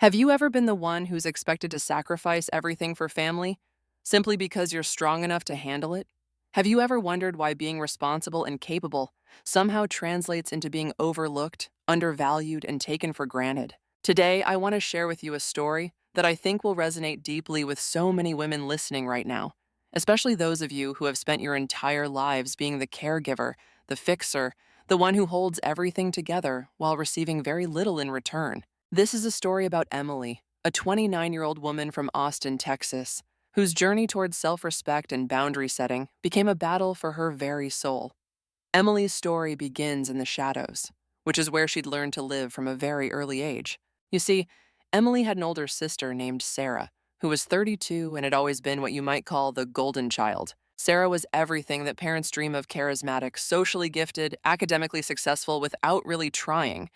Have you ever been the one who's expected to sacrifice everything for family simply because you're strong enough to handle it? Have you ever wondered why being responsible and capable somehow translates into being overlooked, undervalued, and taken for granted? Today, I want to share with you a story that I think will resonate deeply with so many women listening right now, especially those of you who have spent your entire lives being the caregiver, the fixer, the one who holds everything together while receiving very little in return. This is a story about Emily, a 29-year-old woman from Austin, Texas, whose journey towards self-respect and boundary setting became a battle for her very soul. Emily's story begins in the shadows, which is where she'd learned to live from a very early age. You see, Emily had an older sister named Sarah, who was 32 and had always been what you might call the golden child. Sarah was everything that parents dream of: charismatic, socially gifted, academically successful without really trying,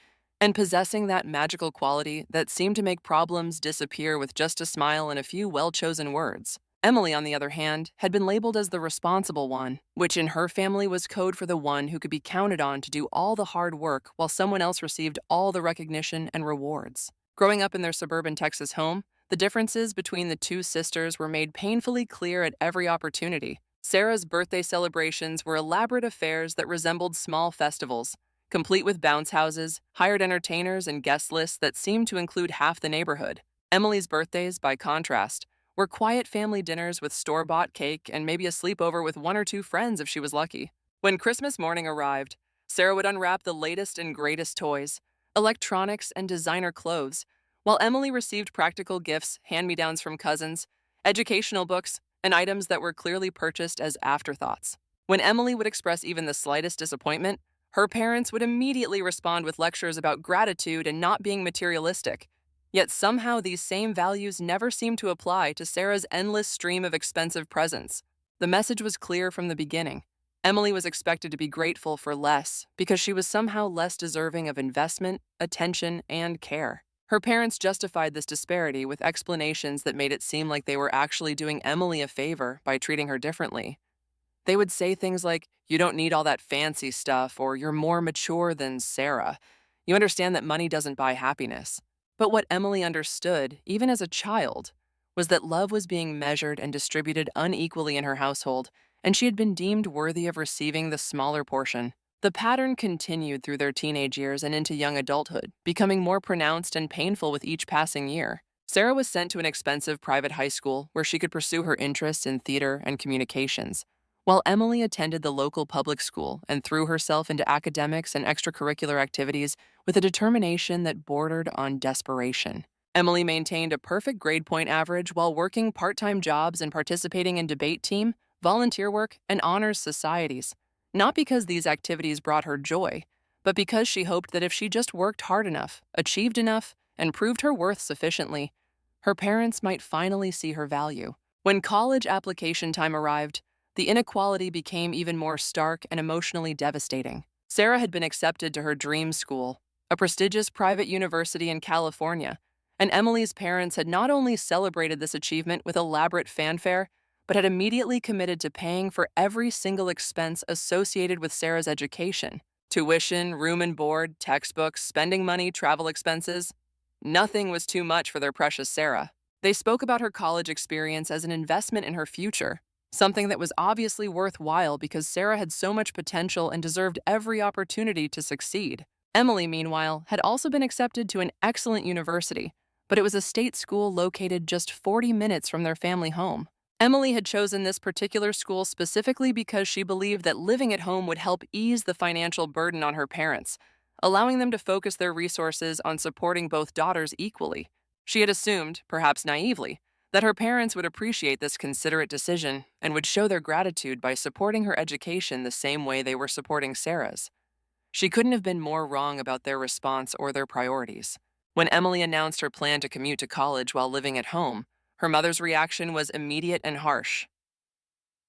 and possessing that magical quality that seemed to make problems disappear with just a smile and a few well-chosen words. Emily, on the other hand, had been labeled as the responsible one, which in her family was code for the one who could be counted on to do all the hard work while someone else received all the recognition and rewards. Growing up in their suburban Texas home, the differences between the two sisters were made painfully clear at every opportunity. Sarah's birthday celebrations were elaborate affairs that resembled small festivals, complete with bounce houses, hired entertainers, and guest lists that seemed to include half the neighborhood. Emily's birthdays, by contrast, were quiet family dinners with store-bought cake and maybe a sleepover with one or two friends if she was lucky. When Christmas morning arrived, Sarah would unwrap the latest and greatest toys, electronics, and designer clothes, while Emily received practical gifts, hand-me-downs from cousins, educational books, and items that were clearly purchased as afterthoughts. When Emily would express even the slightest disappointment, her parents would immediately respond with lectures about gratitude and not being materialistic. Yet somehow these same values never seemed to apply to Sarah's endless stream of expensive presents. The message was clear from the beginning. Emily was expected to be grateful for less because she was somehow less deserving of investment, attention, and care. Her parents justified this disparity with explanations that made it seem like they were actually doing Emily a favor by treating her differently. They would say things like, "You don't need all that fancy stuff," or "You're more mature than Sarah. You understand that money doesn't buy happiness." But what Emily understood, even as a child, was that love was being measured and distributed unequally in her household, and she had been deemed worthy of receiving the smaller portion. The pattern continued through their teenage years and into young adulthood, becoming more pronounced and painful with each passing year. Sarah was sent to an expensive private high school where she could pursue her interests in theater and communications, while Emily attended the local public school and threw herself into academics and extracurricular activities with a determination that bordered on desperation. Emily maintained a perfect grade point average while working part-time jobs and participating in debate team, volunteer work, and honors societies, not because these activities brought her joy, but because she hoped that if she just worked hard enough, achieved enough, and proved her worth sufficiently, her parents might finally see her value. When college application time arrived, the inequality became even more stark and emotionally devastating. Sarah had been accepted to her dream school, a prestigious private university in California, and Emily's parents had not only celebrated this achievement with elaborate fanfare, but had immediately committed to paying for every single expense associated with Sarah's education: tuition, room and board, textbooks, spending money, travel expenses. Nothing was too much for their precious Sarah. They spoke about her college experience as an investment in her future, something that was obviously worthwhile because Sarah had so much potential and deserved every opportunity to succeed. Emily, meanwhile, had also been accepted to an excellent university, but it was a state school located just 40 minutes from their family home. Emily had chosen this particular school specifically because she believed that living at home would help ease the financial burden on her parents, allowing them to focus their resources on supporting both daughters equally. She had assumed, perhaps naively, that her parents would appreciate this considerate decision and would show their gratitude by supporting her education the same way they were supporting Sarah's. She couldn't have been more wrong about their response or their priorities. When Emily announced her plan to commute to college while living at home, her mother's reaction was immediate and harsh.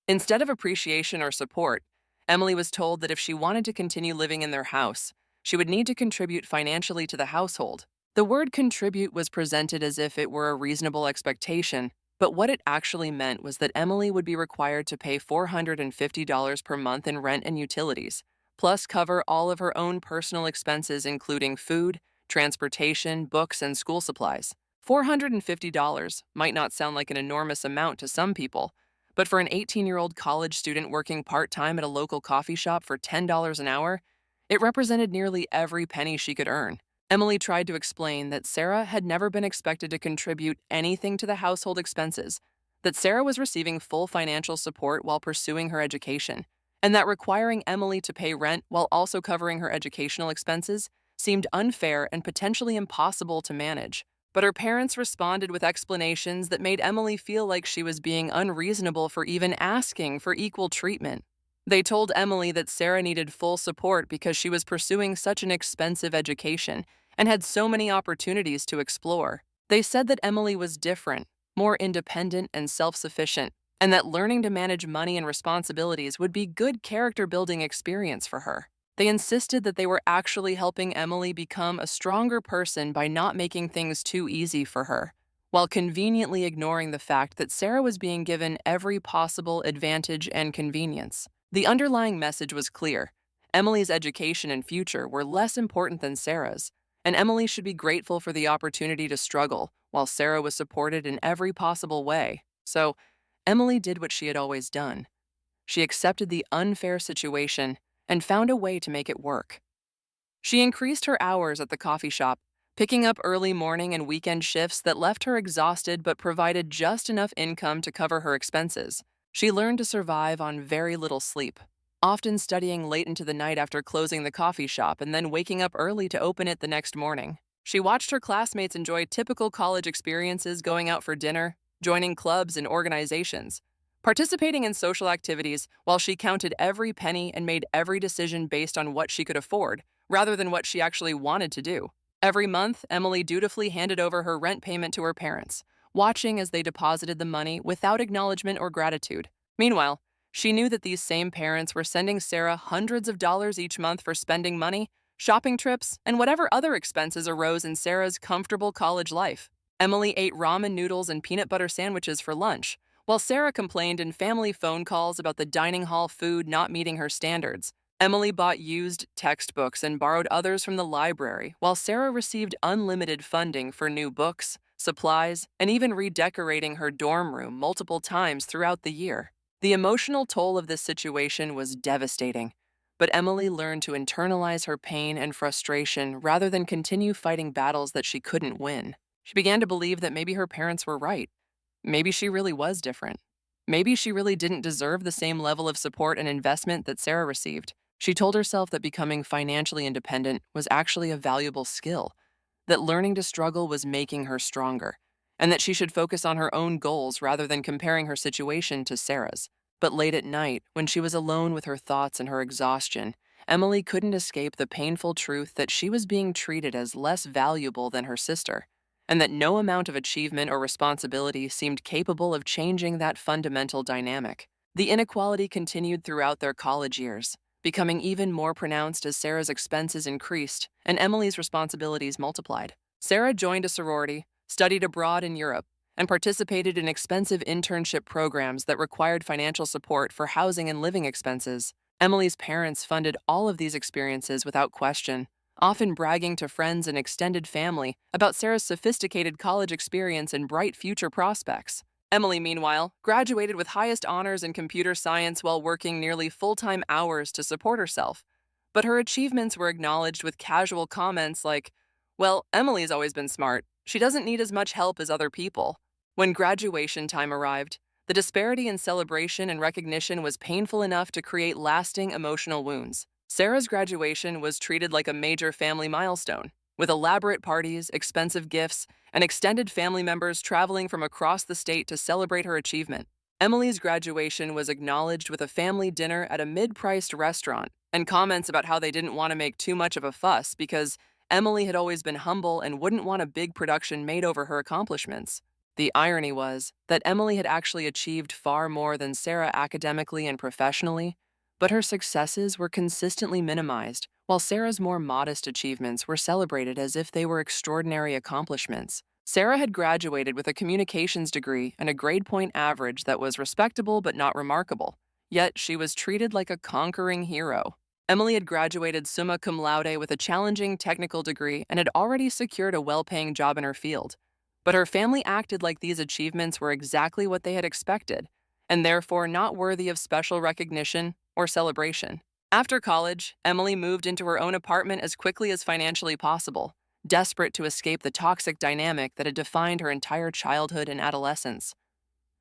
Instead of appreciation or support, Emily was told that if she wanted to continue living in their house, she would need to contribute financially to the household. The word contribute was presented as if it were a reasonable expectation, but what it actually meant was that Emily would be required to pay $450 per month in rent and utilities, plus cover all of her own personal expenses including food, transportation, books, and school supplies. $450 might not sound like an enormous amount to some people, but for an 18-year-old college student working part-time at a local coffee shop for $10 an hour, it represented nearly every penny she could earn. Emily tried to explain that Sarah had never been expected to contribute anything to the household expenses, that Sarah was receiving full financial support while pursuing her education, and that requiring Emily to pay rent while also covering her educational expenses seemed unfair and potentially impossible to manage. But her parents responded with explanations that made Emily feel like she was being unreasonable for even asking for equal treatment. They told Emily that Sarah needed full support because she was pursuing such an expensive education and had so many opportunities to explore. They said that Emily was different, more independent and self-sufficient, and that learning to manage money and responsibilities would be good character-building experience for her. They insisted that they were actually helping Emily become a stronger person by not making things too easy for her, while conveniently ignoring the fact that Sarah was being given every possible advantage and convenience. The underlying message was clear. Emily's education and future were less important than Sarah's, and Emily should be grateful for the opportunity to struggle, while Sarah was supported in every possible way. So, Emily did what she had always done. She accepted the unfair situation and found a way to make it work. She increased her hours at the coffee shop, picking up early morning and weekend shifts that left her exhausted but provided just enough income to cover her expenses. She learned to survive on very little sleep, often studying late into the night after closing the coffee shop and then waking up early to open it the next morning. She watched her classmates enjoy typical college experiences, going out for dinner, joining clubs and organizations, participating in social activities, while she counted every penny and made every decision based on what she could afford, rather than what she actually wanted to do. Every month, Emily dutifully handed over her rent payment to her parents, watching as they deposited the money without acknowledgement or gratitude. Meanwhile, she knew that these same parents were sending Sarah hundreds of dollars each month for spending money, shopping trips, and whatever other expenses arose in Sarah's comfortable college life. Emily ate ramen noodles and peanut butter sandwiches for lunch, while Sarah complained in family phone calls about the dining hall food not meeting her standards. Emily bought used textbooks and borrowed others from the library, while Sarah received unlimited funding for new books, supplies, and even redecorating her dorm room multiple times throughout the year. The emotional toll of this situation was devastating, but Emily learned to internalize her pain and frustration rather than continue fighting battles that she couldn't win. She began to believe that maybe her parents were right. Maybe she really was different. Maybe she really didn't deserve the same level of support and investment that Sarah received. She told herself that becoming financially independent was actually a valuable skill, that learning to struggle was making her stronger, and that she should focus on her own goals rather than comparing her situation to Sarah's. But late at night, when she was alone with her thoughts and her exhaustion, Emily couldn't escape the painful truth that she was being treated as less valuable than her sister, and that no amount of achievement or responsibility seemed capable of changing that fundamental dynamic. The inequality continued throughout their college years, becoming even more pronounced as Sarah's expenses increased and Emily's responsibilities multiplied. Sarah joined a sorority, studied abroad in Europe, and participated in expensive internship programs that required financial support for housing and living expenses. Emily's parents funded all of these experiences without question, often bragging to friends and extended family about Sarah's sophisticated college experience and bright future prospects. Emily, meanwhile, graduated with highest honors in computer science while working nearly full-time hours to support herself. But her achievements were acknowledged with casual comments like, "Well, Emily's always been smart. She doesn't need as much help as other people." When graduation time arrived, the disparity in celebration and recognition was painful enough to create lasting emotional wounds. Sarah's graduation was treated like a major family milestone, with elaborate parties, expensive gifts, and extended family members traveling from across the state to celebrate her achievement. Emily's graduation was acknowledged with a family dinner at a mid-priced restaurant and comments about how they didn't want to make too much of a fuss because Emily had always been humble and wouldn't want a big production made over her accomplishments. The irony was that Emily had actually achieved far more than Sarah academically and professionally, but her successes were consistently minimized, while Sarah's more modest achievements were celebrated as if they were extraordinary accomplishments. Sarah had graduated with a communications degree and a grade point average that was respectable but not remarkable, yet she was treated like a conquering hero. Emily had graduated summa cum laude with a challenging technical degree and had already secured a well-paying job in her field. But her family acted like these achievements were exactly what they had expected, and therefore not worthy of special recognition or celebration. After college, Emily moved into her own apartment as quickly as financially possible, desperate to escape the toxic dynamic that had defined her entire childhood and adolescence.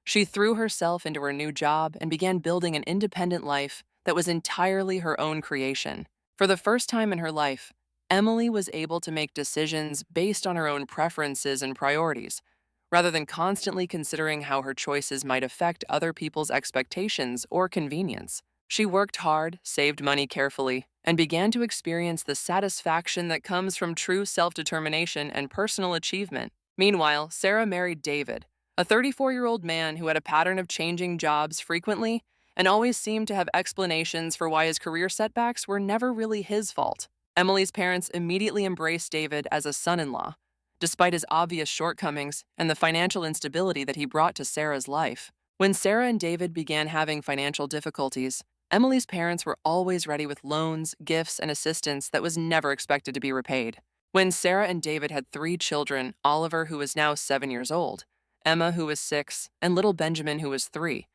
She threw herself into her new job and began building an independent life that was entirely her own creation. For the first time in her life, Emily was able to make decisions based on her own preferences and priorities, rather than constantly considering how her choices might affect other people's expectations or convenience. She worked hard, saved money carefully, and began to experience the satisfaction that comes from true self-determination and personal achievement. Meanwhile, Sarah married David, a 34-year-old man who had a pattern of changing jobs frequently and always seemed to have explanations for why his career setbacks were never really his fault. Emily's parents immediately embraced David as a son-in-law, despite his obvious shortcomings and the financial instability that he brought to Sarah's life. When Sarah and David began having financial difficulties, Emily's parents were always ready with loans, gifts, and assistance that was never expected to be repaid. When Sarah and David had 3 children, Oliver, who was now 7 years old, Emma, who was 6, and little Benjamin, who was 3,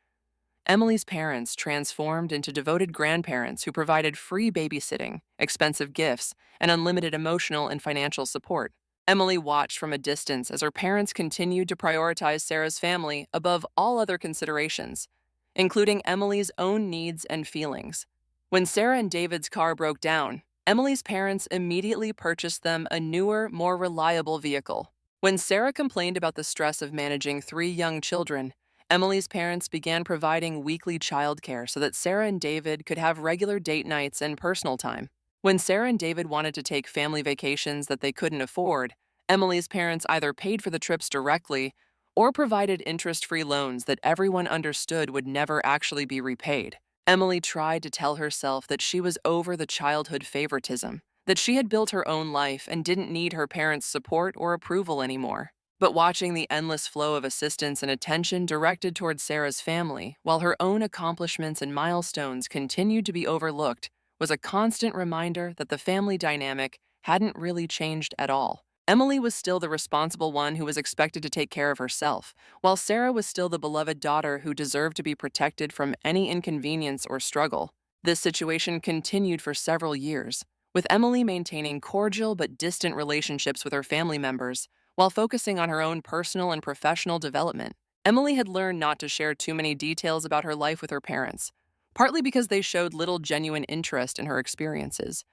Emily's parents transformed into devoted grandparents who provided free babysitting, expensive gifts, and unlimited emotional and financial support. Emily watched from a distance as her parents continued to prioritize Sarah's family above all other considerations, including Emily's own needs and feelings. When Sarah and David's car broke down, Emily's parents immediately purchased them a newer, more reliable vehicle. When Sarah complained about the stress of managing 3 young children, Emily's parents began providing weekly childcare so that Sarah and David could have regular date nights and personal time. When Sarah and David wanted to take family vacations that they couldn't afford, Emily's parents either paid for the trips directly or provided interest-free loans that everyone understood would never actually be repaid. Emily tried to tell herself that she was over the childhood favoritism, that she had built her own life and didn't need her parents' support or approval anymore. But watching the endless flow of assistance and attention directed towards Sarah's family, while her own accomplishments and milestones continued to be overlooked, was a constant reminder that the family dynamic hadn't really changed at all. Emily was still the responsible one who was expected to take care of herself, while Sarah was still the beloved daughter who deserved to be protected from any inconvenience or struggle. This situation continued for several years, with Emily maintaining cordial but distant relationships with her family members, while focusing on her own personal and professional development. Emily had learned not to share too many details about her life with her parents, partly because they showed little genuine interest in her experiences,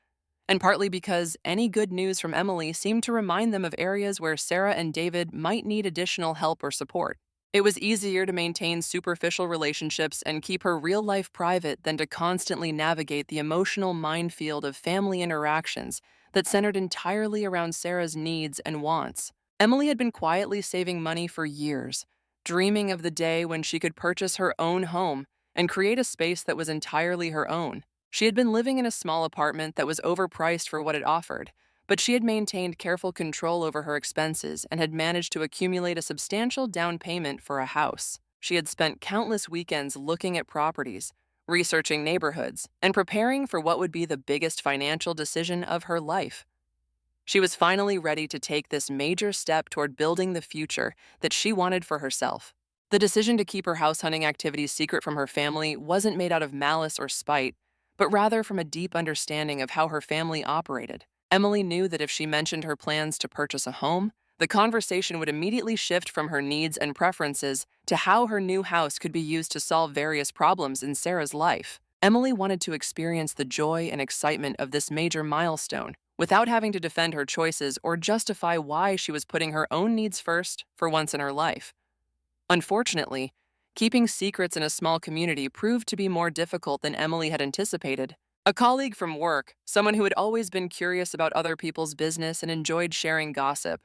and partly because any good news from Emily seemed to remind them of areas where Sarah and David might need additional help or support. It was easier to maintain superficial relationships and keep her real life private than to constantly navigate the emotional minefield of family interactions that centered entirely around Sarah's needs and wants. Emily had been quietly saving money for years, dreaming of the day when she could purchase her own home and create a space that was entirely her own. She had been living in a small apartment that was overpriced for what it offered, but she had maintained careful control over her expenses and had managed to accumulate a substantial down payment for a house. She had spent countless weekends looking at properties, researching neighborhoods, and preparing for what would be the biggest financial decision of her life. She was finally ready to take this major step toward building the future that she wanted for herself. The decision to keep her house hunting activities secret from her family wasn't made out of malice or spite, but rather from a deep understanding of how her family operated. Emily knew that if she mentioned her plans to purchase a home, the conversation would immediately shift from her needs and preferences to how her new house could be used to solve various problems in Sarah's life. Emily wanted to experience the joy and excitement of this major milestone without having to defend her choices or justify why she was putting her own needs first for once in her life. Unfortunately, keeping secrets in a small community proved to be more difficult than Emily had anticipated. A colleague from work, someone who had always been curious about other people's business and enjoyed sharing gossip,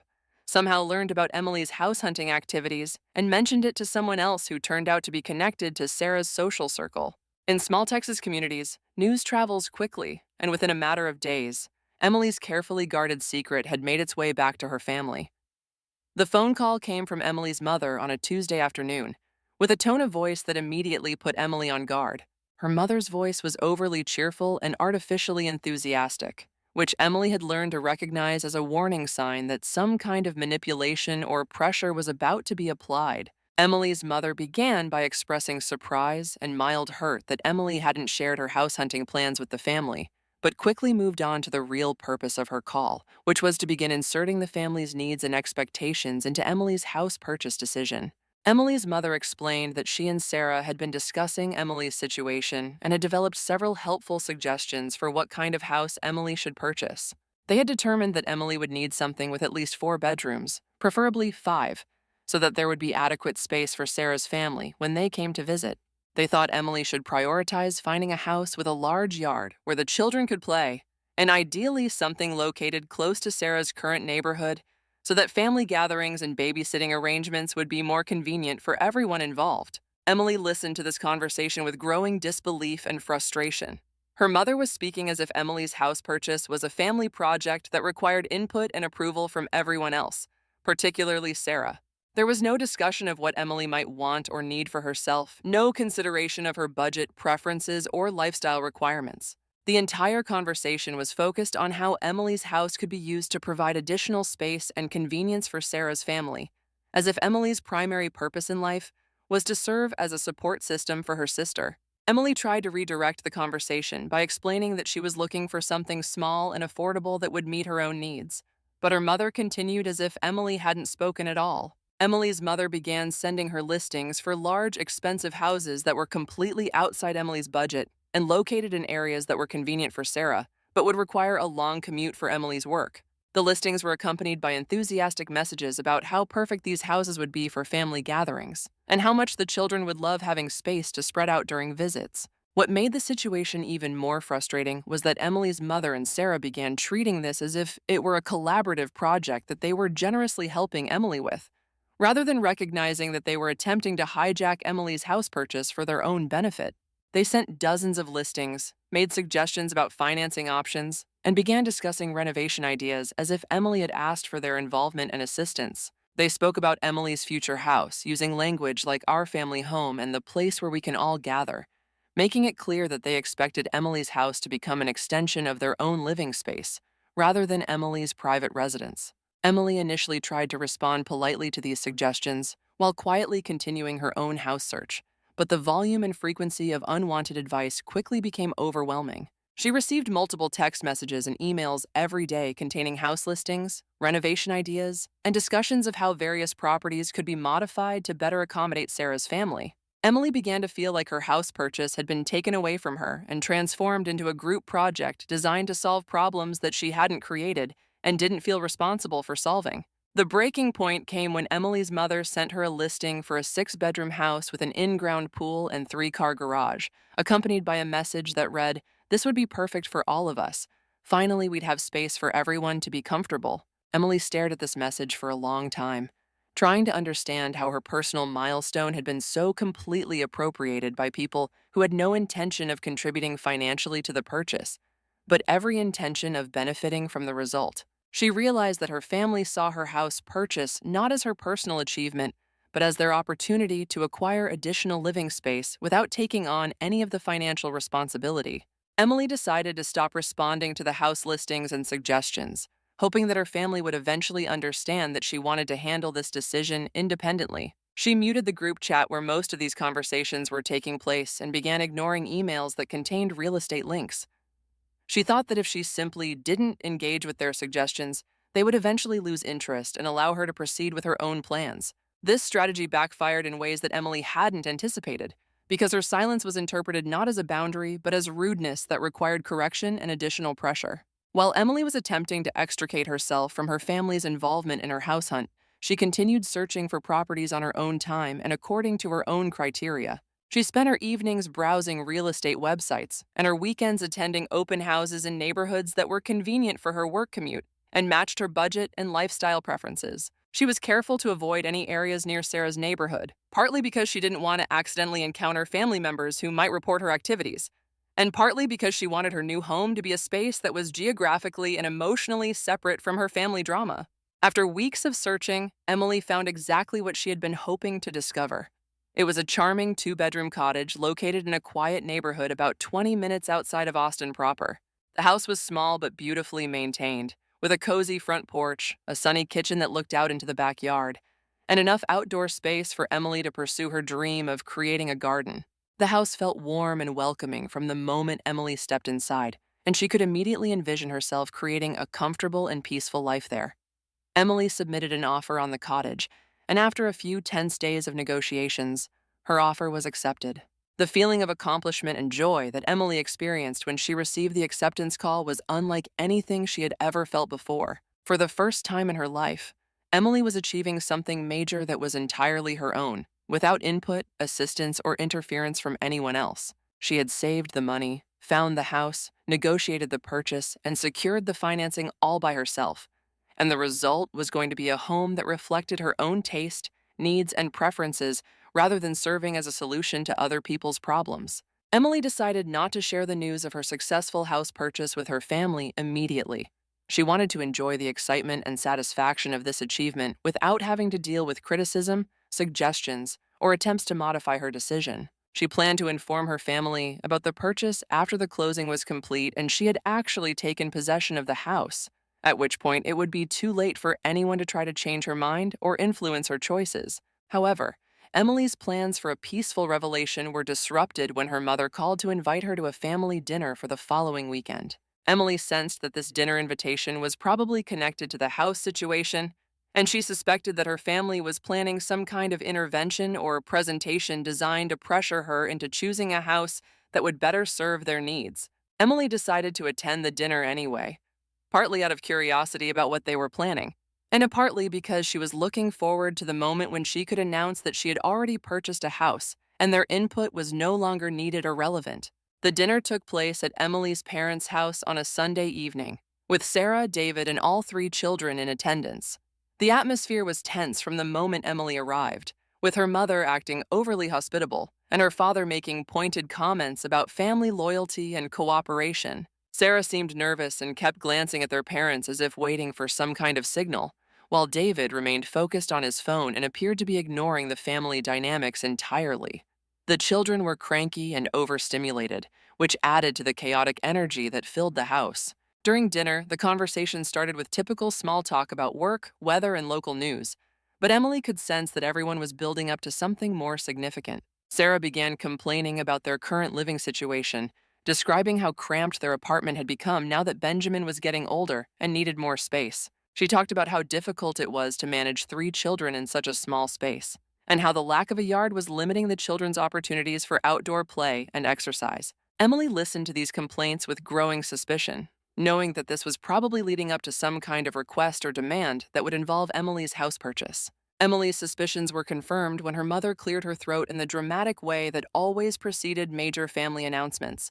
somehow learned about Emily's house hunting activities and mentioned it to someone else who turned out to be connected to Sarah's social circle. In small Texas communities, news travels quickly, and within a matter of days, Emily's carefully guarded secret had made its way back to her family. The phone call came from Emily's mother on a Tuesday afternoon, with a tone of voice that immediately put Emily on guard. Her mother's voice was overly cheerful and artificially enthusiastic, which Emily had learned to recognize as a warning sign that some kind of manipulation or pressure was about to be applied. Emily's mother began by expressing surprise and mild hurt that Emily hadn't shared her house hunting plans with the family, but quickly moved on to the real purpose of her call, which was to begin inserting the family's needs and expectations into Emily's house purchase decision. Emily's mother explained that she and Sarah had been discussing Emily's situation and had developed several helpful suggestions for what kind of house Emily should purchase. They had determined that Emily would need something with at least 4 bedrooms, preferably 5, so that there would be adequate space for Sarah's family when they came to visit. They thought Emily should prioritize finding a house with a large yard where the children could play, and ideally something located close to Sarah's current neighborhood so that family gatherings and babysitting arrangements would be more convenient for everyone involved. Emily listened to this conversation with growing disbelief and frustration. Her mother was speaking as if Emily's house purchase was a family project that required input and approval from everyone else, particularly Sarah. There was no discussion of what Emily might want or need for herself, no consideration of her budget, preferences, or lifestyle requirements. The entire conversation was focused on how Emily's house could be used to provide additional space and convenience for Sarah's family, as if Emily's primary purpose in life was to serve as a support system for her sister. Emily tried to redirect the conversation by explaining that she was looking for something small and affordable that would meet her own needs, but her mother continued as if Emily hadn't spoken at all. Emily's mother began sending her listings for large, expensive houses that were completely outside Emily's budget and located in areas that were convenient for Sarah, but would require a long commute for Emily's work. The listings were accompanied by enthusiastic messages about how perfect these houses would be for family gatherings, and how much the children would love having space to spread out during visits. What made the situation even more frustrating was that Emily's mother and Sarah began treating this as if it were a collaborative project that they were generously helping Emily with, rather than recognizing that they were attempting to hijack Emily's house purchase for their own benefit. They sent dozens of listings, made suggestions about financing options, and began discussing renovation ideas as if Emily had asked for their involvement and assistance. They spoke about Emily's future house, using language like our family home and the place where we can all gather, making it clear that they expected Emily's house to become an extension of their own living space, rather than Emily's private residence. Emily initially tried to respond politely to these suggestions, while quietly continuing her own house search, but the volume and frequency of unwanted advice quickly became overwhelming. She received multiple text messages and emails every day containing house listings, renovation ideas, and discussions of how various properties could be modified to better accommodate Sarah's family. Emily began to feel like her house purchase had been taken away from her and transformed into a group project designed to solve problems that she hadn't created and didn't feel responsible for solving. The breaking point came when Emily's mother sent her a listing for a 6-bedroom house with an in-ground pool and 3-car garage, accompanied by a message that read, "This would be perfect for all of us. Finally, we'd have space for everyone to be comfortable." Emily stared at this message for a long time, trying to understand how her personal milestone had been so completely appropriated by people who had no intention of contributing financially to the purchase, but every intention of benefiting from the result. She realized that her family saw her house purchase not as her personal achievement, but as their opportunity to acquire additional living space without taking on any of the financial responsibility. Emily decided to stop responding to the house listings and suggestions, hoping that her family would eventually understand that she wanted to handle this decision independently. She muted the group chat where most of these conversations were taking place and began ignoring emails that contained real estate links. She thought that if she simply didn't engage with their suggestions, they would eventually lose interest and allow her to proceed with her own plans. This strategy backfired in ways that Emily hadn't anticipated, because her silence was interpreted not as a boundary, but as rudeness that required correction and additional pressure. While Emily was attempting to extricate herself from her family's involvement in her house hunt, she continued searching for properties on her own time and according to her own criteria. She spent her evenings browsing real estate websites and her weekends attending open houses in neighborhoods that were convenient for her work commute and matched her budget and lifestyle preferences. She was careful to avoid any areas near Sarah's neighborhood, partly because she didn't want to accidentally encounter family members who might report her activities, and partly because she wanted her new home to be a space that was geographically and emotionally separate from her family drama. After weeks of searching, Emily found exactly what she had been hoping to discover. It was a charming 2-bedroom cottage located in a quiet neighborhood about 20 minutes outside of Austin proper. The house was small but beautifully maintained, with a cozy front porch, a sunny kitchen that looked out into the backyard, and enough outdoor space for Emily to pursue her dream of creating a garden. The house felt warm and welcoming from the moment Emily stepped inside, and she could immediately envision herself creating a comfortable and peaceful life there. Emily submitted an offer on the cottage, and after a few tense days of negotiations, her offer was accepted. The feeling of accomplishment and joy that Emily experienced when she received the acceptance call was unlike anything she had ever felt before. For the first time in her life, Emily was achieving something major that was entirely her own, without input, assistance, or interference from anyone else. She had saved the money, found the house, negotiated the purchase, and secured the financing all by herself. And the result was going to be a home that reflected her own taste, needs, and preferences rather than serving as a solution to other people's problems. Emily decided not to share the news of her successful house purchase with her family immediately. She wanted to enjoy the excitement and satisfaction of this achievement without having to deal with criticism, suggestions, or attempts to modify her decision. She planned to inform her family about the purchase after the closing was complete and she had actually taken possession of the house, at which point it would be too late for anyone to try to change her mind or influence her choices. However, Emily's plans for a peaceful revelation were disrupted when her mother called to invite her to a family dinner for the following weekend. Emily sensed that this dinner invitation was probably connected to the house situation, and she suspected that her family was planning some kind of intervention or presentation designed to pressure her into choosing a house that would better serve their needs. Emily decided to attend the dinner anyway, partly out of curiosity about what they were planning, and partly because she was looking forward to the moment when she could announce that she had already purchased a house and their input was no longer needed or relevant. The dinner took place at Emily's parents' house on a Sunday evening, with Sarah, David, and all three children in attendance. The atmosphere was tense from the moment Emily arrived, with her mother acting overly hospitable and her father making pointed comments about family loyalty and cooperation. Sarah seemed nervous and kept glancing at their parents as if waiting for some kind of signal, while David remained focused on his phone and appeared to be ignoring the family dynamics entirely. The children were cranky and overstimulated, which added to the chaotic energy that filled the house. During dinner, the conversation started with typical small talk about work, weather, and local news, but Emily could sense that everyone was building up to something more significant. Sarah began complaining about their current living situation, describing how cramped their apartment had become now that Benjamin was getting older and needed more space. She talked about how difficult it was to manage three children in such a small space, and how the lack of a yard was limiting the children's opportunities for outdoor play and exercise. Emily listened to these complaints with growing suspicion, knowing that this was probably leading up to some kind of request or demand that would involve Emily's house purchase. Emily's suspicions were confirmed when her mother cleared her throat in the dramatic way that always preceded major family announcements.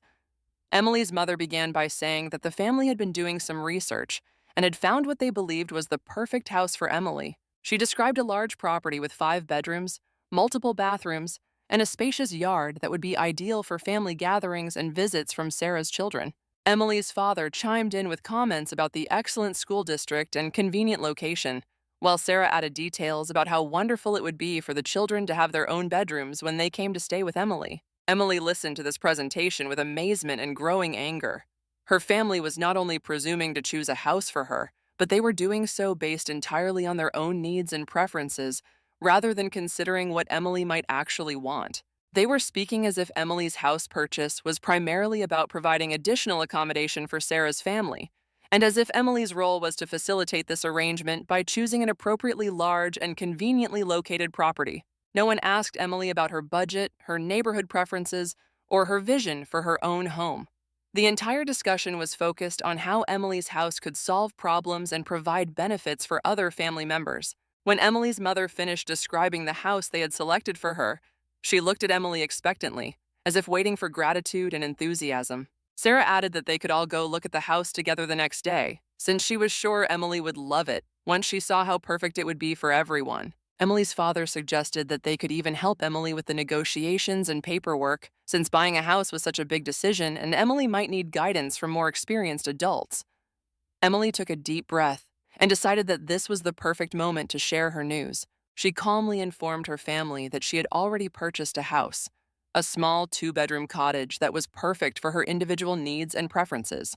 Emily's mother began by saying that the family had been doing some research and had found what they believed was the perfect house for Emily. She described a large property with 5 bedrooms, multiple bathrooms, and a spacious yard that would be ideal for family gatherings and visits from Sarah's children. Emily's father chimed in with comments about the excellent school district and convenient location, while Sarah added details about how wonderful it would be for the children to have their own bedrooms when they came to stay with Emily. Emily listened to this presentation with amazement and growing anger. Her family was not only presuming to choose a house for her, but they were doing so based entirely on their own needs and preferences, rather than considering what Emily might actually want. They were speaking as if Emily's house purchase was primarily about providing additional accommodation for Sarah's family, and as if Emily's role was to facilitate this arrangement by choosing an appropriately large and conveniently located property. No one asked Emily about her budget, her neighborhood preferences, or her vision for her own home. The entire discussion was focused on how Emily's house could solve problems and provide benefits for other family members. When Emily's mother finished describing the house they had selected for her, she looked at Emily expectantly, as if waiting for gratitude and enthusiasm. Sarah added that they could all go look at the house together the next day, since she was sure Emily would love it once she saw how perfect it would be for everyone. Emily's father suggested that they could even help Emily with the negotiations and paperwork, since buying a house was such a big decision and Emily might need guidance from more experienced adults. Emily took a deep breath and decided that this was the perfect moment to share her news. She calmly informed her family that she had already purchased a house, a small 2-bedroom cottage that was perfect for her individual needs and preferences.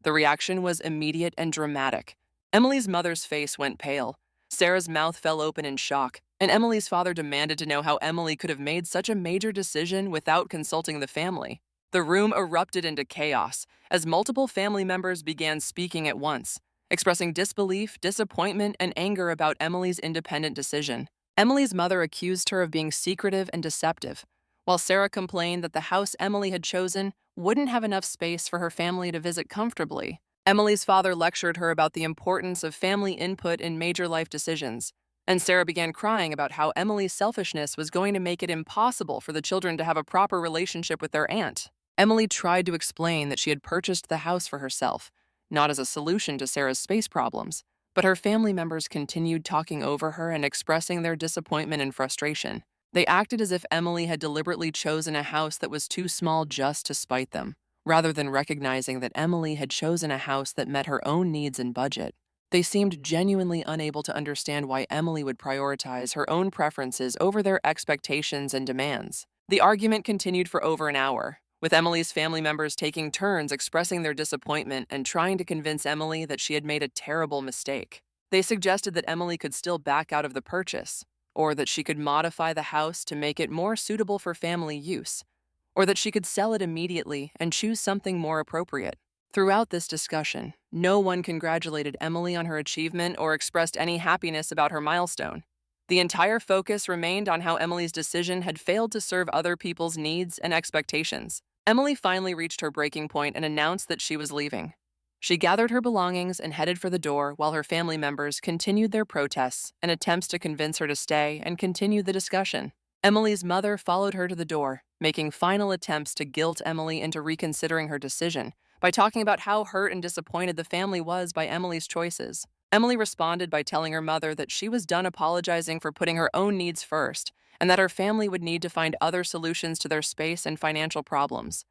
The reaction was immediate and dramatic. Emily's mother's face went pale. Sarah's mouth fell open in shock, and Emily's father demanded to know how Emily could have made such a major decision without consulting the family. The room erupted into chaos as multiple family members began speaking at once, expressing disbelief, disappointment, and anger about Emily's independent decision. Emily's mother accused her of being secretive and deceptive, while Sarah complained that the house Emily had chosen wouldn't have enough space for her family to visit comfortably. Emily's father lectured her about the importance of family input in major life decisions, and Sarah began crying about how Emily's selfishness was going to make it impossible for the children to have a proper relationship with their aunt. Emily tried to explain that she had purchased the house for herself, not as a solution to Sarah's space problems, but her family members continued talking over her and expressing their disappointment and frustration. They acted as if Emily had deliberately chosen a house that was too small just to spite them, rather than recognizing that Emily had chosen a house that met her own needs and budget. They seemed genuinely unable to understand why Emily would prioritize her own preferences over their expectations and demands. The argument continued for over an hour, with Emily's family members taking turns expressing their disappointment and trying to convince Emily that she had made a terrible mistake. They suggested that Emily could still back out of the purchase, or that she could modify the house to make it more suitable for family use, or that she could sell it immediately and choose something more appropriate. Throughout this discussion, no one congratulated Emily on her achievement or expressed any happiness about her milestone. The entire focus remained on how Emily's decision had failed to serve other people's needs and expectations. Emily finally reached her breaking point and announced that she was leaving. She gathered her belongings and headed for the door while her family members continued their protests and attempts to convince her to stay and continue the discussion. Emily's mother followed her to the door, making final attempts to guilt Emily into reconsidering her decision by talking about how hurt and disappointed the family was by Emily's choices. Emily responded by telling her mother that she was done apologizing for putting her own needs first and that her family would need to find other solutions to their space and financial problems.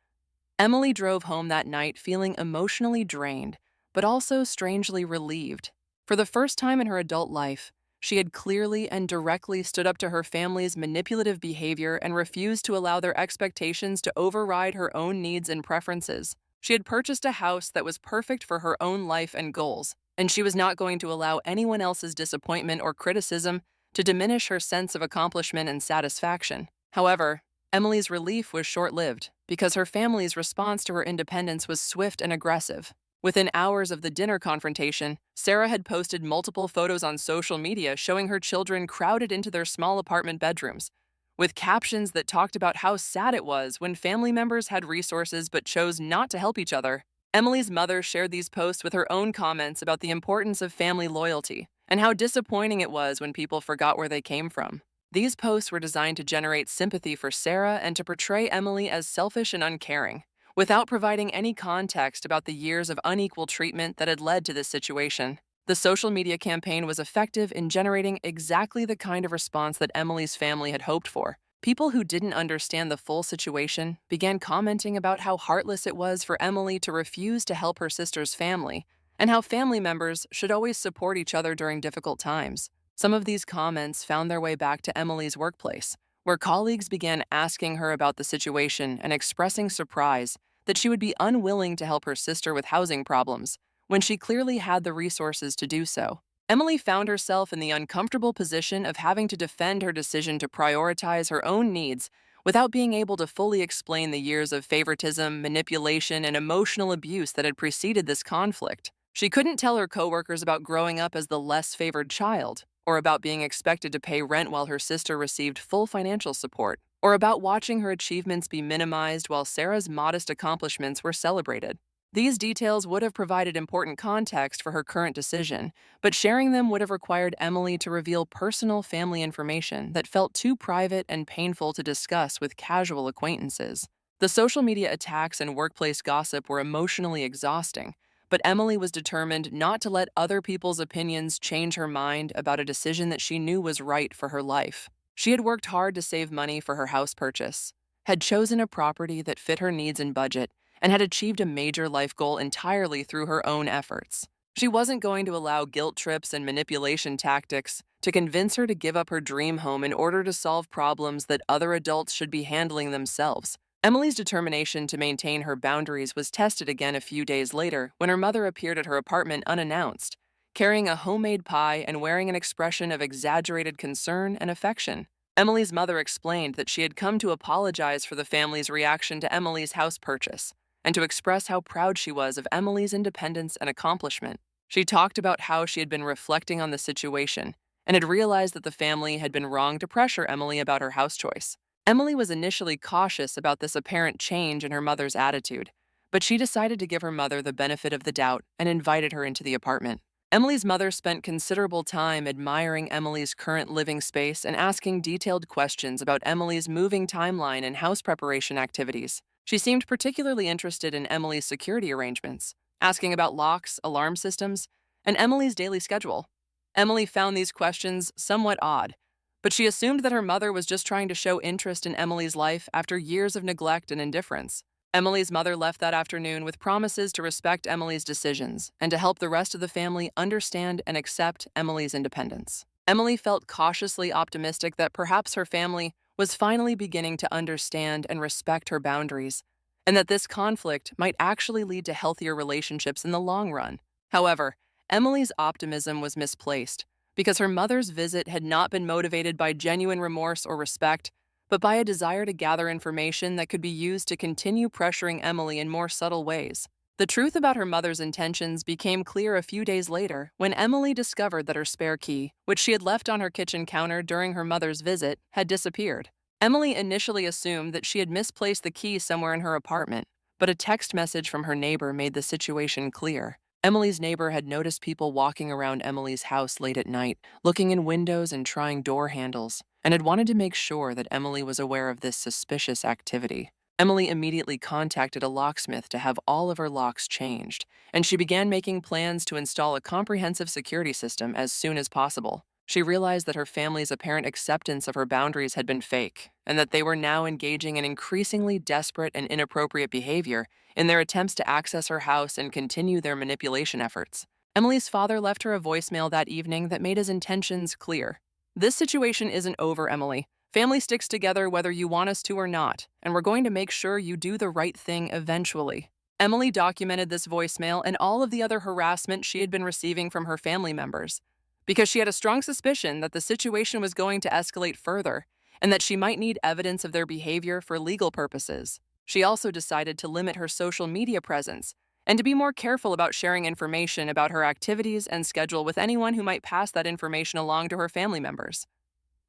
Emily drove home that night feeling emotionally drained, but also strangely relieved. For the first time in her adult life, she had clearly and directly stood up to her family's manipulative behavior and refused to allow their expectations to override her own needs and preferences. She had purchased a house that was perfect for her own life and goals, and she was not going to allow anyone else's disappointment or criticism to diminish her sense of accomplishment and satisfaction. However, Emily's relief was short-lived because her family's response to her independence was swift and aggressive. Within hours of the dinner confrontation, Sarah had posted multiple photos on social media showing her children crowded into their small apartment bedrooms, with captions that talked about how sad it was when family members had resources but chose not to help each other. Emily's mother shared these posts with her own comments about the importance of family loyalty and how disappointing it was when people forgot where they came from. These posts were designed to generate sympathy for Sarah and to portray Emily as selfish and uncaring, without providing any context about the years of unequal treatment that had led to this situation. The social media campaign was effective in generating exactly the kind of response that Emily's family had hoped for. People who didn't understand the full situation began commenting about how heartless it was for Emily to refuse to help her sister's family, and how family members should always support each other during difficult times. Some of these comments found their way back to Emily's workplace, where colleagues began asking her about the situation and expressing surprise that she would be unwilling to help her sister with housing problems when she clearly had the resources to do so. Emily found herself in the uncomfortable position of having to defend her decision to prioritize her own needs without being able to fully explain the years of favoritism, manipulation, and emotional abuse that had preceded this conflict. She couldn't tell her coworkers about growing up as the less favored child, or about being expected to pay rent while her sister received full financial support, or about watching her achievements be minimized while Sarah's modest accomplishments were celebrated. These details would have provided important context for her current decision, but sharing them would have required Emily to reveal personal family information that felt too private and painful to discuss with casual acquaintances. The social media attacks and workplace gossip were emotionally exhausting, but Emily was determined not to let other people's opinions change her mind about a decision that she knew was right for her life. She had worked hard to save money for her house purchase, had chosen a property that fit her needs and budget, and had achieved a major life goal entirely through her own efforts. She wasn't going to allow guilt trips and manipulation tactics to convince her to give up her dream home in order to solve problems that other adults should be handling themselves. Emily's determination to maintain her boundaries was tested again a few days later when her mother appeared at her apartment unannounced, carrying a homemade pie and wearing an expression of exaggerated concern and affection. Emily's mother explained that she had come to apologize for the family's reaction to Emily's house purchase and to express how proud she was of Emily's independence and accomplishment. She talked about how she had been reflecting on the situation and had realized that the family had been wrong to pressure Emily about her house choice. Emily was initially cautious about this apparent change in her mother's attitude, but she decided to give her mother the benefit of the doubt and invited her into the apartment. Emily's mother spent considerable time admiring Emily's current living space and asking detailed questions about Emily's moving timeline and house preparation activities. She seemed particularly interested in Emily's security arrangements, asking about locks, alarm systems, and Emily's daily schedule. Emily found these questions somewhat odd, but she assumed that her mother was just trying to show interest in Emily's life after years of neglect and indifference. Emily's mother left that afternoon with promises to respect Emily's decisions and to help the rest of the family understand and accept Emily's independence. Emily felt cautiously optimistic that perhaps her family was finally beginning to understand and respect her boundaries, and that this conflict might actually lead to healthier relationships in the long run. However, Emily's optimism was misplaced because her mother's visit had not been motivated by genuine remorse or respect, but by a desire to gather information that could be used to continue pressuring Emily in more subtle ways. The truth about her mother's intentions became clear a few days later when Emily discovered that her spare key, which she had left on her kitchen counter during her mother's visit, had disappeared. Emily initially assumed that she had misplaced the key somewhere in her apartment, but a text message from her neighbor made the situation clear. Emily's neighbor had noticed people walking around Emily's house late at night, looking in windows and trying door handles, and had wanted to make sure that Emily was aware of this suspicious activity. Emily immediately contacted a locksmith to have all of her locks changed, and she began making plans to install a comprehensive security system as soon as possible. She realized that her family's apparent acceptance of her boundaries had been fake, and that they were now engaging in increasingly desperate and inappropriate behavior in their attempts to access her house and continue their manipulation efforts. Emily's father left her a voicemail that evening that made his intentions clear. "This situation isn't over, Emily. Family sticks together whether you want us to or not, and we're going to make sure you do the right thing eventually." Emily documented this voicemail and all of the other harassment she had been receiving from her family members, because she had a strong suspicion that the situation was going to escalate further and that she might need evidence of their behavior for legal purposes. She also decided to limit her social media presence and to be more careful about sharing information about her activities and schedule with anyone who might pass that information along to her family members.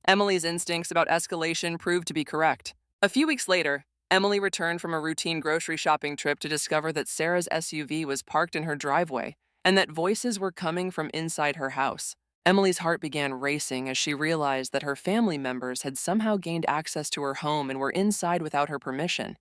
Emily's instincts about escalation proved to be correct. A few weeks later, Emily returned from a routine grocery shopping trip to discover that Sarah's SUV was parked in her driveway and that voices were coming from inside her house. Emily's heart began racing as she realized that her family members had somehow gained access to her home and were inside without her permission.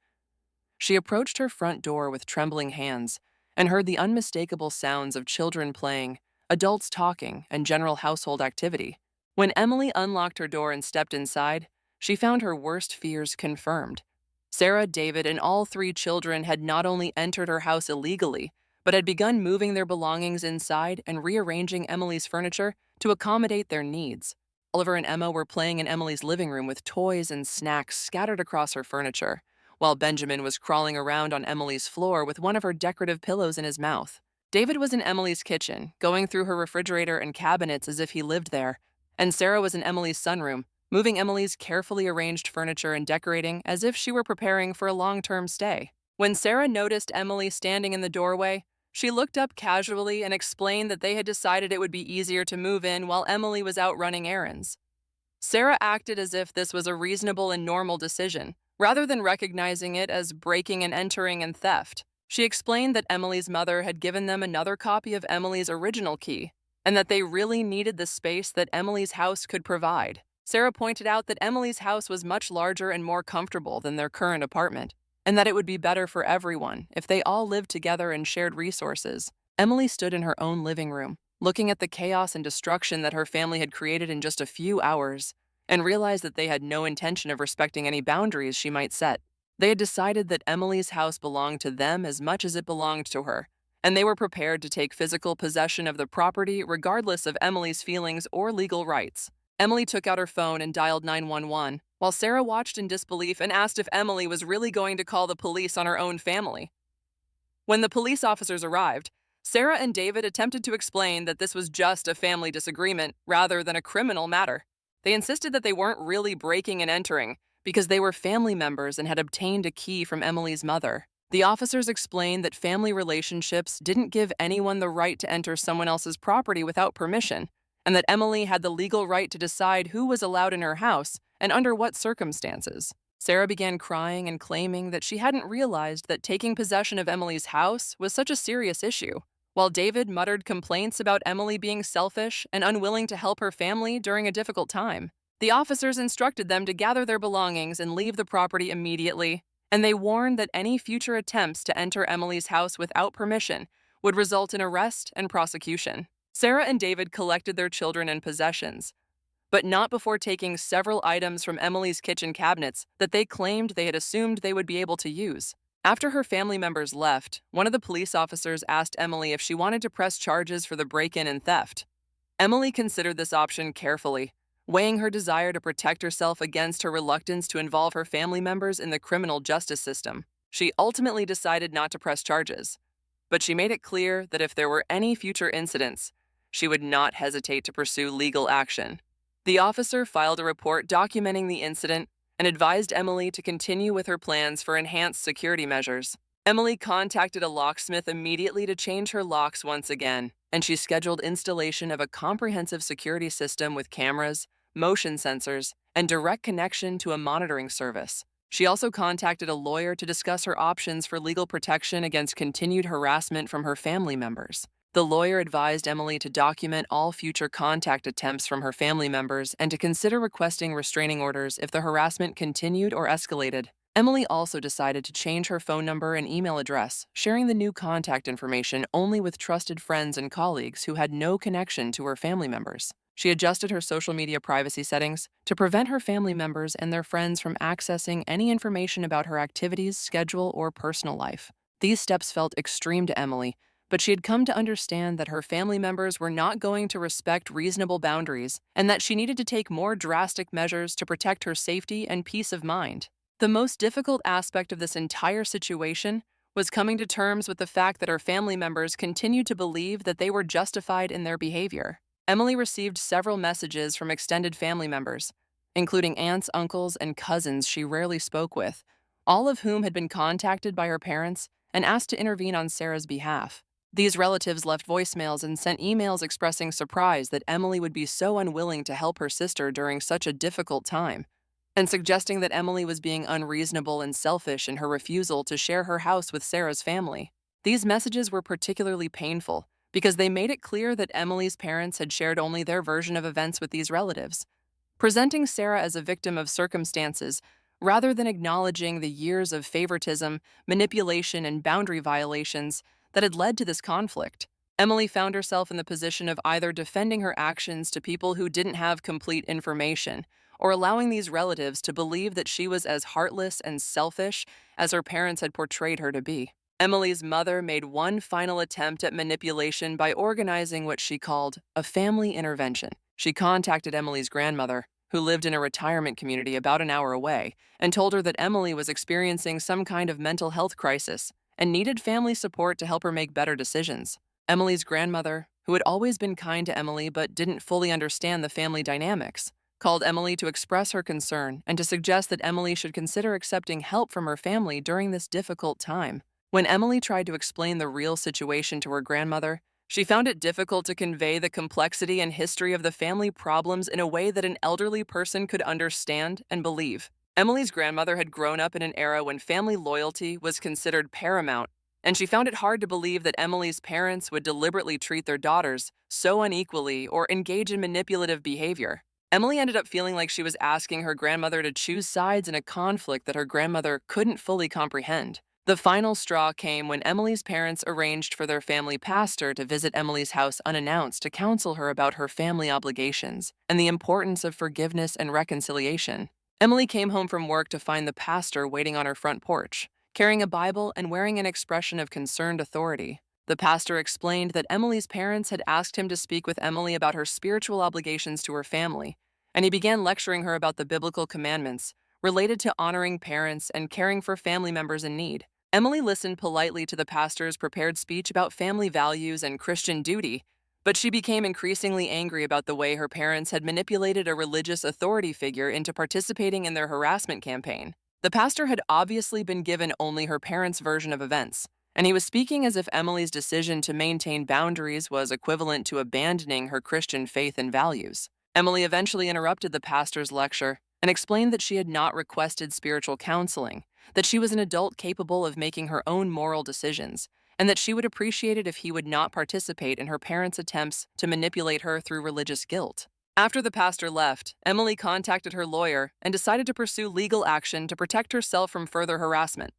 She approached her front door with trembling hands and heard the unmistakable sounds of children playing, adults talking, and general household activity. When Emily unlocked her door and stepped inside, she found her worst fears confirmed. Sarah, David, and all three children had not only entered her house illegally, but had begun moving their belongings inside and rearranging Emily's furniture to accommodate their needs. Oliver and Emma were playing in Emily's living room with toys and snacks scattered across her furniture, while Benjamin was crawling around on Emily's floor with one of her decorative pillows in his mouth. David was in Emily's kitchen, going through her refrigerator and cabinets as if he lived there, and Sarah was in Emily's sunroom, moving Emily's carefully arranged furniture and decorating as if she were preparing for a long-term stay. When Sarah noticed Emily standing in the doorway, she looked up casually and explained that they had decided it would be easier to move in while Emily was out running errands. Sarah acted as if this was a reasonable and normal decision, rather than recognizing it as breaking and entering and theft. She explained that Emily's mother had given them another copy of Emily's original key, and that they really needed the space that Emily's house could provide. Sarah pointed out that Emily's house was much larger and more comfortable than their current apartment, and that it would be better for everyone if they all lived together and shared resources. Emily stood in her own living room, looking at the chaos and destruction that her family had created in just a few hours, and realized that they had no intention of respecting any boundaries she might set. They had decided that Emily's house belonged to them as much as it belonged to her, and they were prepared to take physical possession of the property regardless of Emily's feelings or legal rights. Emily took out her phone and dialed 911, while Sarah watched in disbelief and asked if Emily was really going to call the police on her own family. When the police officers arrived, Sarah and David attempted to explain that this was just a family disagreement rather than a criminal matter. They insisted that they weren't really breaking and entering because they were family members and had obtained a key from Emily's mother. The officers explained that family relationships didn't give anyone the right to enter someone else's property without permission, and that Emily had the legal right to decide who was allowed in her house and under what circumstances. Sarah began crying and claiming that she hadn't realized that taking possession of Emily's house was such a serious issue, while David muttered complaints about Emily being selfish and unwilling to help her family during a difficult time. The officers instructed them to gather their belongings and leave the property immediately, and they warned that any future attempts to enter Emily's house without permission would result in arrest and prosecution. Sarah and David collected their children and possessions, but not before taking several items from Emily's kitchen cabinets that they claimed they had assumed they would be able to use. After her family members left, one of the police officers asked Emily if she wanted to press charges for the break-in and theft. Emily considered this option carefully, weighing her desire to protect herself against her reluctance to involve her family members in the criminal justice system. She ultimately decided not to press charges, but she made it clear that if there were any future incidents, she would not hesitate to pursue legal action. The officer filed a report documenting the incident and advised Emily to continue with her plans for enhanced security measures. Emily contacted a locksmith immediately to change her locks once again, and she scheduled installation of a comprehensive security system with cameras, motion sensors, and direct connection to a monitoring service. She also contacted a lawyer to discuss her options for legal protection against continued harassment from her family members. The lawyer advised Emily to document all future contact attempts from her family members and to consider requesting restraining orders if the harassment continued or escalated. Emily also decided to change her phone number and email address, sharing the new contact information only with trusted friends and colleagues who had no connection to her family members. She adjusted her social media privacy settings to prevent her family members and their friends from accessing any information about her activities, schedule, or personal life. These steps felt extreme to Emily, but she had come to understand that her family members were not going to respect reasonable boundaries and that she needed to take more drastic measures to protect her safety and peace of mind. The most difficult aspect of this entire situation was coming to terms with the fact that her family members continued to believe that they were justified in their behavior. Emily received several messages from extended family members, including aunts, uncles, and cousins she rarely spoke with, all of whom had been contacted by her parents and asked to intervene on Sarah's behalf. These relatives left voicemails and sent emails expressing surprise that Emily would be so unwilling to help her sister during such a difficult time, and suggesting that Emily was being unreasonable and selfish in her refusal to share her house with Sarah's family. These messages were particularly painful because they made it clear that Emily's parents had shared only their version of events with these relatives, presenting Sarah as a victim of circumstances rather than acknowledging the years of favoritism, manipulation, and boundary violations that had led to this conflict. Emily found herself in the position of either defending her actions to people who didn't have complete information, or allowing these relatives to believe that she was as heartless and selfish as her parents had portrayed her to be. Emily's mother made one final attempt at manipulation by organizing what she called a family intervention. She contacted Emily's grandmother, who lived in a retirement community about an hour away, and told her that Emily was experiencing some kind of mental health crisis and needed family support to help her make better decisions. Emily's grandmother, who had always been kind to Emily but didn't fully understand the family dynamics, called Emily to express her concern and to suggest that Emily should consider accepting help from her family during this difficult time. When Emily tried to explain the real situation to her grandmother, she found it difficult to convey the complexity and history of the family problems in a way that an elderly person could understand and believe. Emily's grandmother had grown up in an era when family loyalty was considered paramount, and she found it hard to believe that Emily's parents would deliberately treat their daughters so unequally or engage in manipulative behavior. Emily ended up feeling like she was asking her grandmother to choose sides in a conflict that her grandmother couldn't fully comprehend. The final straw came when Emily's parents arranged for their family pastor to visit Emily's house unannounced to counsel her about her family obligations and the importance of forgiveness and reconciliation. Emily came home from work to find the pastor waiting on her front porch, carrying a Bible and wearing an expression of concerned authority. The pastor explained that Emily's parents had asked him to speak with Emily about her spiritual obligations to her family, and he began lecturing her about the biblical commandments related to honoring parents and caring for family members in need. Emily listened politely to the pastor's prepared speech about family values and Christian duty, but she became increasingly angry about the way her parents had manipulated a religious authority figure into participating in their harassment campaign. The pastor had obviously been given only her parents' version of events, and he was speaking as if Emily's decision to maintain boundaries was equivalent to abandoning her Christian faith and values. Emily eventually interrupted the pastor's lecture and explained that she had not requested spiritual counseling, that she was an adult capable of making her own moral decisions, and that she would appreciate it if he would not participate in her parents' attempts to manipulate her through religious guilt. After the pastor left, Emily contacted her lawyer and decided to pursue legal action to protect herself from further harassment.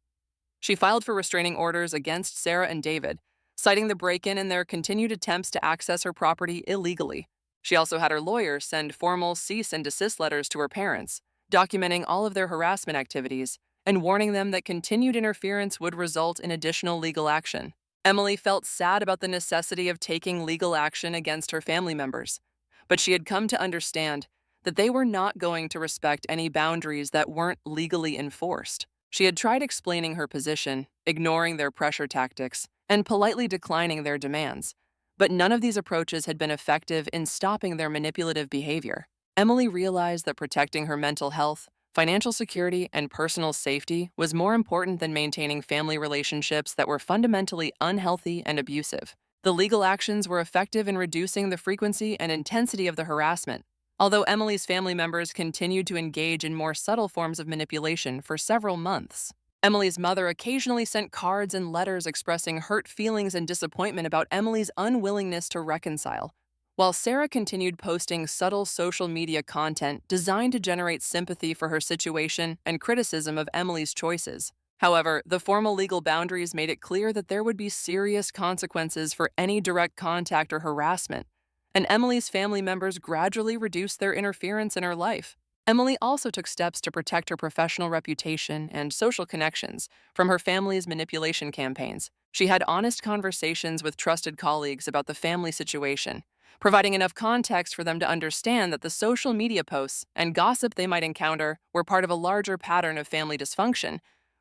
She filed for restraining orders against Sarah and David, citing the break-in and their continued attempts to access her property illegally. She also had her lawyer send formal cease and desist letters to her parents, documenting all of their harassment activities and warning them that continued interference would result in additional legal action. Emily felt sad about the necessity of taking legal action against her family members, but she had come to understand that they were not going to respect any boundaries that weren't legally enforced. She had tried explaining her position, ignoring their pressure tactics, and politely declining their demands, but none of these approaches had been effective in stopping their manipulative behavior. Emily realized that protecting her mental health, financial security, and personal safety was more important than maintaining family relationships that were fundamentally unhealthy and abusive. The legal actions were effective in reducing the frequency and intensity of the harassment, although Emily's family members continued to engage in more subtle forms of manipulation for several months. Emily's mother occasionally sent cards and letters expressing hurt feelings and disappointment about Emily's unwillingness to reconcile, while Sarah continued posting subtle social media content designed to generate sympathy for her situation and criticism of Emily's choices. However, the formal legal boundaries made it clear that there would be serious consequences for any direct contact or harassment, and Emily's family members gradually reduced their interference in her life. Emily also took steps to protect her professional reputation and social connections from her family's manipulation campaigns. She had honest conversations with trusted colleagues about the family situation, providing enough context for them to understand that the social media posts and gossip they might encounter were part of a larger pattern of family dysfunction,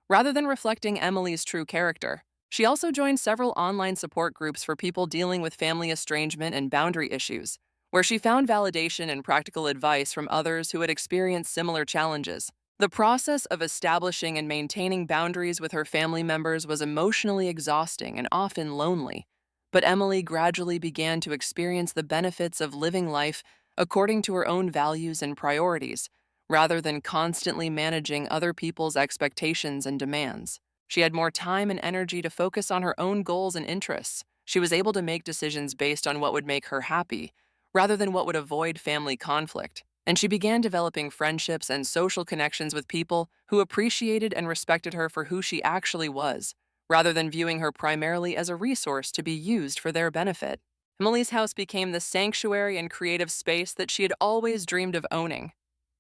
rather than reflecting Emily's true character. She also joined several online support groups for people dealing with family estrangement and boundary issues, where she found validation and practical advice from others who had experienced similar challenges. The process of establishing and maintaining boundaries with her family members was emotionally exhausting and often lonely, but Emily gradually began to experience the benefits of living life according to her own values and priorities, rather than constantly managing other people's expectations and demands. She had more time and energy to focus on her own goals and interests. She was able to make decisions based on what would make her happy, rather than what would avoid family conflict, and she began developing friendships and social connections with people who appreciated and respected her for who she actually was, rather than viewing her primarily as a resource to be used for their benefit. Emily's house became the sanctuary and creative space that she had always dreamed of owning.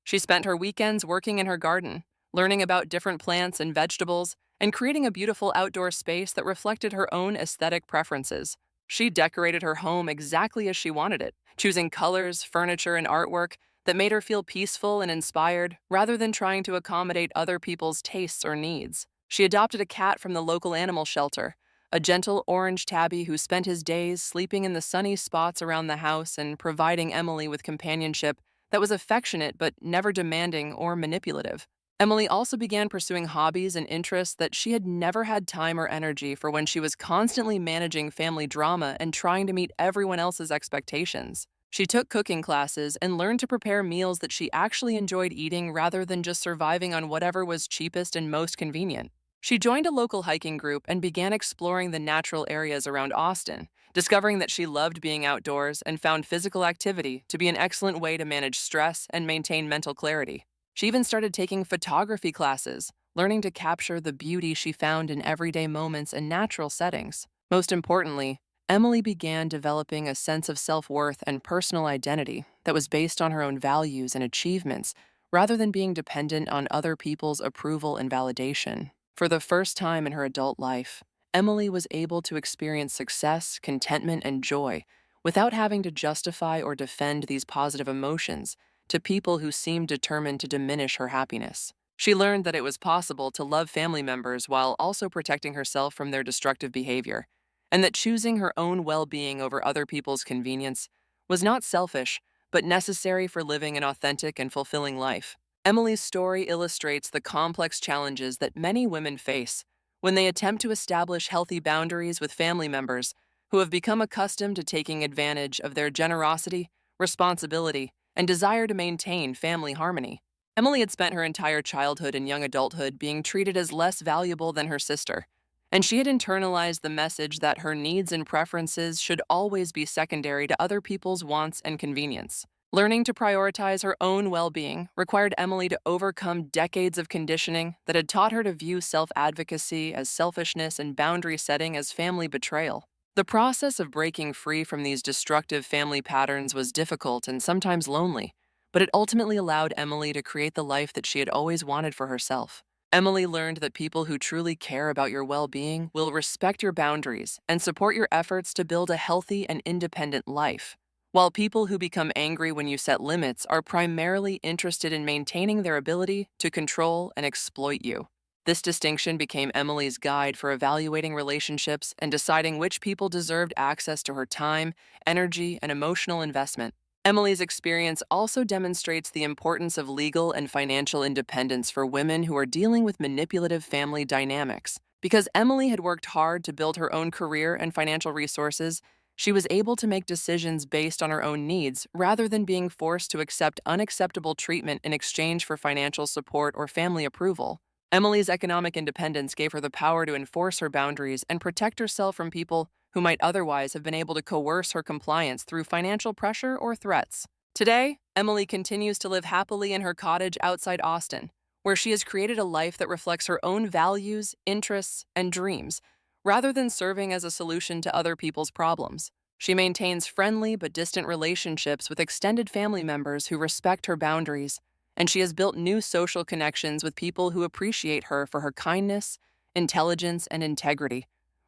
She spent her weekends working in her garden, learning about different plants and vegetables, and creating a beautiful outdoor space that reflected her own aesthetic preferences. She decorated her home exactly as she wanted it, choosing colors, furniture, and artwork that made her feel peaceful and inspired, rather than trying to accommodate other people's tastes or needs. She adopted a cat from the local animal shelter, a gentle orange tabby who spent his days sleeping in the sunny spots around the house and providing Emily with companionship that was affectionate but never demanding or manipulative. Emily also began pursuing hobbies and interests that she had never had time or energy for when she was constantly managing family drama and trying to meet everyone else's expectations. She took cooking classes and learned to prepare meals that she actually enjoyed eating rather than just surviving on whatever was cheapest and most convenient. She joined a local hiking group and began exploring the natural areas around Austin, discovering that she loved being outdoors and found physical activity to be an excellent way to manage stress and maintain mental clarity. She even started taking photography classes, learning to capture the beauty she found in everyday moments and natural settings. Most importantly, Emily began developing a sense of self-worth and personal identity that was based on her own values and achievements, rather than being dependent on other people's approval and validation. For the first time in her adult life, Emily was able to experience success, contentment, and joy without having to justify or defend these positive emotions, to people who seemed determined to diminish her happiness. She learned that it was possible to love family members while also protecting herself from their destructive behavior, and that choosing her own well-being over other people's convenience was not selfish, but necessary for living an authentic and fulfilling life. Emily's story illustrates the complex challenges that many women face when they attempt to establish healthy boundaries with family members who have become accustomed to taking advantage of their generosity, responsibility, and desire to maintain family harmony. Emily had spent her entire childhood and young adulthood being treated as less valuable than her sister, and she had internalized the message that her needs and preferences should always be secondary to other people's wants and convenience. Learning to prioritize her own well-being required Emily to overcome decades of conditioning that had taught her to view self-advocacy as selfishness and boundary setting as family betrayal. The process of breaking free from these destructive family patterns was difficult and sometimes lonely, but it ultimately allowed Emily to create the life that she had always wanted for herself. Emily learned that people who truly care about your well-being will respect your boundaries and support your efforts to build a healthy and independent life, while people who become angry when you set limits are primarily interested in maintaining their ability to control and exploit you. This distinction became Emily's guide for evaluating relationships and deciding which people deserved access to her time, energy, and emotional investment. Emily's experience also demonstrates the importance of legal and financial independence for women who are dealing with manipulative family dynamics. Because Emily had worked hard to build her own career and financial resources, she was able to make decisions based on her own needs rather than being forced to accept unacceptable treatment in exchange for financial support or family approval. Emily's economic independence gave her the power to enforce her boundaries and protect herself from people who might otherwise have been able to coerce her compliance through financial pressure or threats. Today, Emily continues to live happily in her cottage outside Austin, where she has created a life that reflects her own values, interests, and dreams, rather than serving as a solution to other people's problems. She maintains friendly but distant relationships with extended family members who respect her boundaries, and she has built new social connections with people who appreciate her for her kindness, intelligence, and integrity,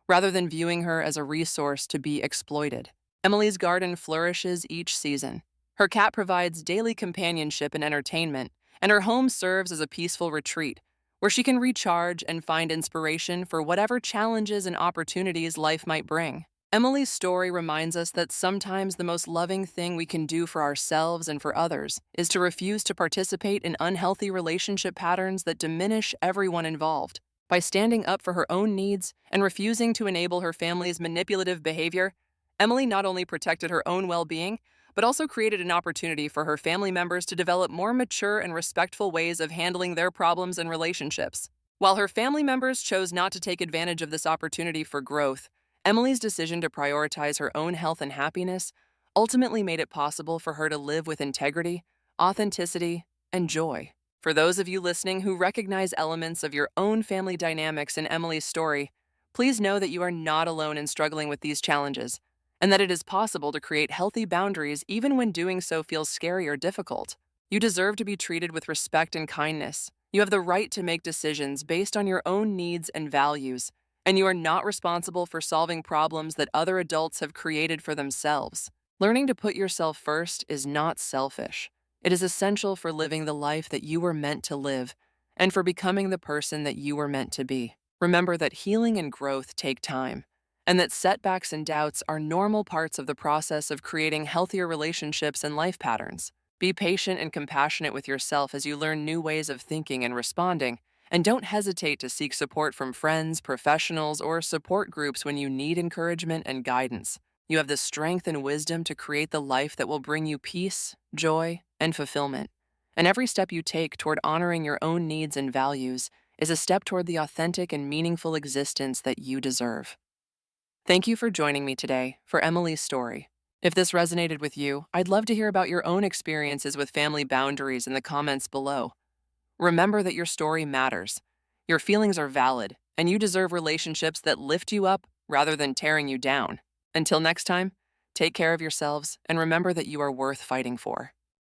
rather than viewing her as a resource to be exploited. Emily's garden flourishes each season. Her cat provides daily companionship and entertainment, and her home serves as a peaceful retreat where she can recharge and find inspiration for whatever challenges and opportunities life might bring. Emily's story reminds us that sometimes the most loving thing we can do for ourselves and for others is to refuse to participate in unhealthy relationship patterns that diminish everyone involved. By standing up for her own needs and refusing to enable her family's manipulative behavior, Emily not only protected her own well-being, but also created an opportunity for her family members to develop more mature and respectful ways of handling their problems and relationships. While her family members chose not to take advantage of this opportunity for growth, Emily's decision to prioritize her own health and happiness ultimately made it possible for her to live with integrity, authenticity, and joy. For those of you listening who recognize elements of your own family dynamics in Emily's story, please know that you are not alone in struggling with these challenges, and that it is possible to create healthy boundaries even when doing so feels scary or difficult. You deserve to be treated with respect and kindness. You have the right to make decisions based on your own needs and values, and you are not responsible for solving problems that other adults have created for themselves. Learning to put yourself first is not selfish. It is essential for living the life that you were meant to live and for becoming the person that you were meant to be. Remember that healing and growth take time, and that setbacks and doubts are normal parts of the process of creating healthier relationships and life patterns. Be patient and compassionate with yourself as you learn new ways of thinking and responding, and don't hesitate to seek support from friends, professionals, or support groups when you need encouragement and guidance. You have the strength and wisdom to create the life that will bring you peace, joy, and fulfillment. And every step you take toward honoring your own needs and values is a step toward the authentic and meaningful existence that you deserve. Thank you for joining me today for Emily's story. If this resonated with you, I'd love to hear about your own experiences with family boundaries in the comments below. Remember that your story matters. Your feelings are valid, and you deserve relationships that lift you up rather than tearing you down. Until next time, take care of yourselves and remember that you are worth fighting for.